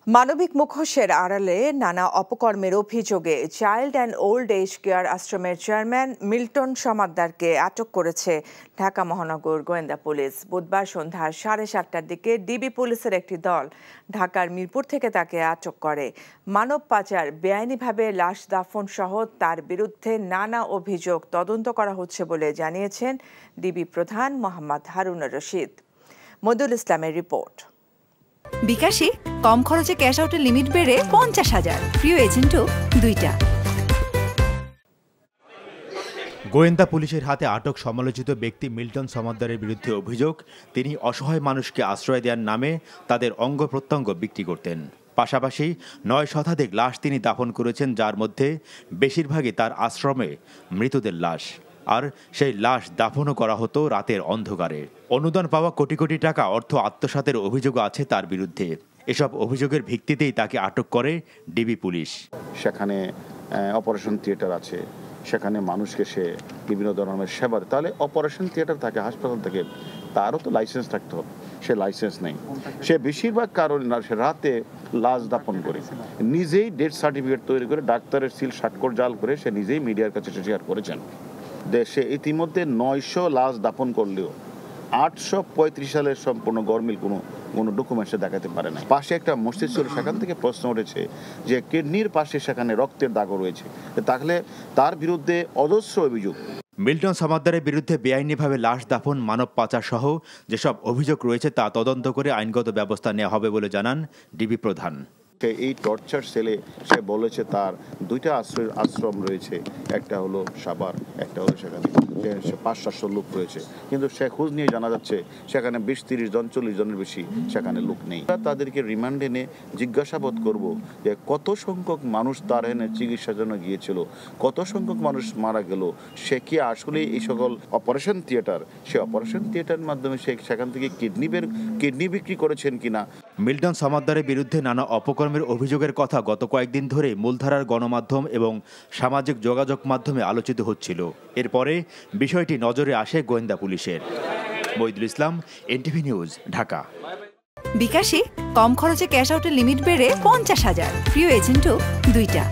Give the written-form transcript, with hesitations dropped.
মানবিক মুখোশের আড়ালে নানা অপকর্মের অভিযোগে child and old age care আশ্রমের চেয়ারম্যান মিল্টন সমাদ্দারকে আটক করেছে ঢাকা মহানগর গোয়েন্দা পুলিশ। বুধবার সন্ধ্যা 7:30টার দিকে ডিবি পুলিশের একটি দল ঢাকার মিরপুর থেকে তাকে আটক করে। মানব পাচার, বেআইনিভাবে লাশ দাফন সহ তার বিরুদ্ধে নানা অভিযোগ তদন্ত করা হচ্ছে বলে জানিয়েছেন ডিবি প্রধান মোহাম্মদ হারুনুর রশিদ। মইদুল ইসলামের রিপোর্ট। বিকাশে কম খরচে ক্যাশ আউটের লিমিট বেড়ে 50,000, প্রিয় এজেন্টও 2টা। গোয়েন্দা পুলিশের হাতে আটক সমালোচিত ব্যক্তি মিল্টন সমাদ্দারের বিরুদ্ধে অভিযোগ, তিনি অসহায় মানুষকে আশ্রয় দেওয়ার নামে তাদের অঙ্গ প্রত্যঙ্গ বিক্রি করতেন। পাশাপাশি 9 শতাধিক লাশ তিনি দাফন করেছেন, যার মধ্যে বেশিরভাগই তার আশ্রমে মৃতদের লাশ। আর সেই লাশ দাফনও করা হতো রাতের অন্ধকারে। অনুদান পাওয়া কোটি কোটি টাকা অর্থ আত্মসাতের অভিযোগ আছে তার বিরুদ্ধে। এসব অভিযোগের ভিত্তিতেই তাকে আটক করে ডিবি পুলিশ। সেখানে অপারেশন থিয়েটার আছে, সেখানে মানুষকে সে বিভিন্ন ধরনের সেবা, তাহলে অপারেশন থিয়েটার থাকে, হাসপাতাল থেকে, তারও তো লাইসেন্স থাকতে হবে। সে লাইসেন্স নেই। সে বেশিরভাগ কারণে সে রাতে লাশ দাফন করে নিজেই ডেথ সার্টিফিকেট তৈরি করে ডাক্তারের সিল স্বাক্ষর জাল করে সে নিজেই মিডিয়ার কাছে শেয়ার করেছেন। দেশে ইতিমধ্যে 900 লাশ দাফন করলেও 835 সালের সম্পূর্ণ গরমিল কোনো ডকুমেন্টসে দেখাতে পারে না। পাশে একটা মসজিদ ছিল, সেখান থেকে প্রশ্ন উঠেছে যে কিডনির পাশে সেখানে রক্তের দাগও রয়েছে, তাহলে তার বিরুদ্ধে অজস্র অভিযোগ। মিল্টন সমাদ্দারের বিরুদ্ধে বেআইনিভাবে লাশ দাফন, মানব পাচার সহ যেসব অভিযোগ রয়েছে তা তদন্ত করে আইনগত ব্যবস্থা নেওয়া হবে বলে জানান ডিবি প্রধান। এই টর্চার সেলে সে বলেছে তার 2টা আশ্রম রয়েছে, একটা হলো সাভার, একটা হলো সেখানে 500-700 লোক রয়েছে, কিন্তু সে খোঁজ নিয়ে জানা যাচ্ছে সেখানে 20-30 জন 40 জনের বেশি সেখানে লোক নেই। তাদেরকে রিমান্ডে এনে জিজ্ঞাসাবাদ করব যে কত সংখ্যক মানুষ তার এনে চিকিৎসার জন্য গিয়েছিল, কত সংখ্যক মানুষ মারা গেল, সে কি আসলে এই সকল অপারেশন থিয়েটার, সে অপারেশন থিয়েটারের মাধ্যমে সে সেখান থেকে কিডনি বিক্রি করেছেন কিনা। মিল্টন সমাদ্দারের বিরুদ্ধে নানা অপকর্মের অভিযোগের কথা গত কয়েকদিন ধরে মূলধারার গণমাধ্যম এবং সামাজিক যোগাযোগ মাধ্যমে আলোচিত হচ্ছিল। এরপরে বিষয়টি নজরে আসে গোয়েন্দা পুলিশের। মইদুল ইসলাম, এনটিভি নিউজ, ঢাকা। বিকাশে কম খরচে ক্যাশ আউটের লিমিট বেড়ে 50,000, প্রিয় এজেন্টও 2টা।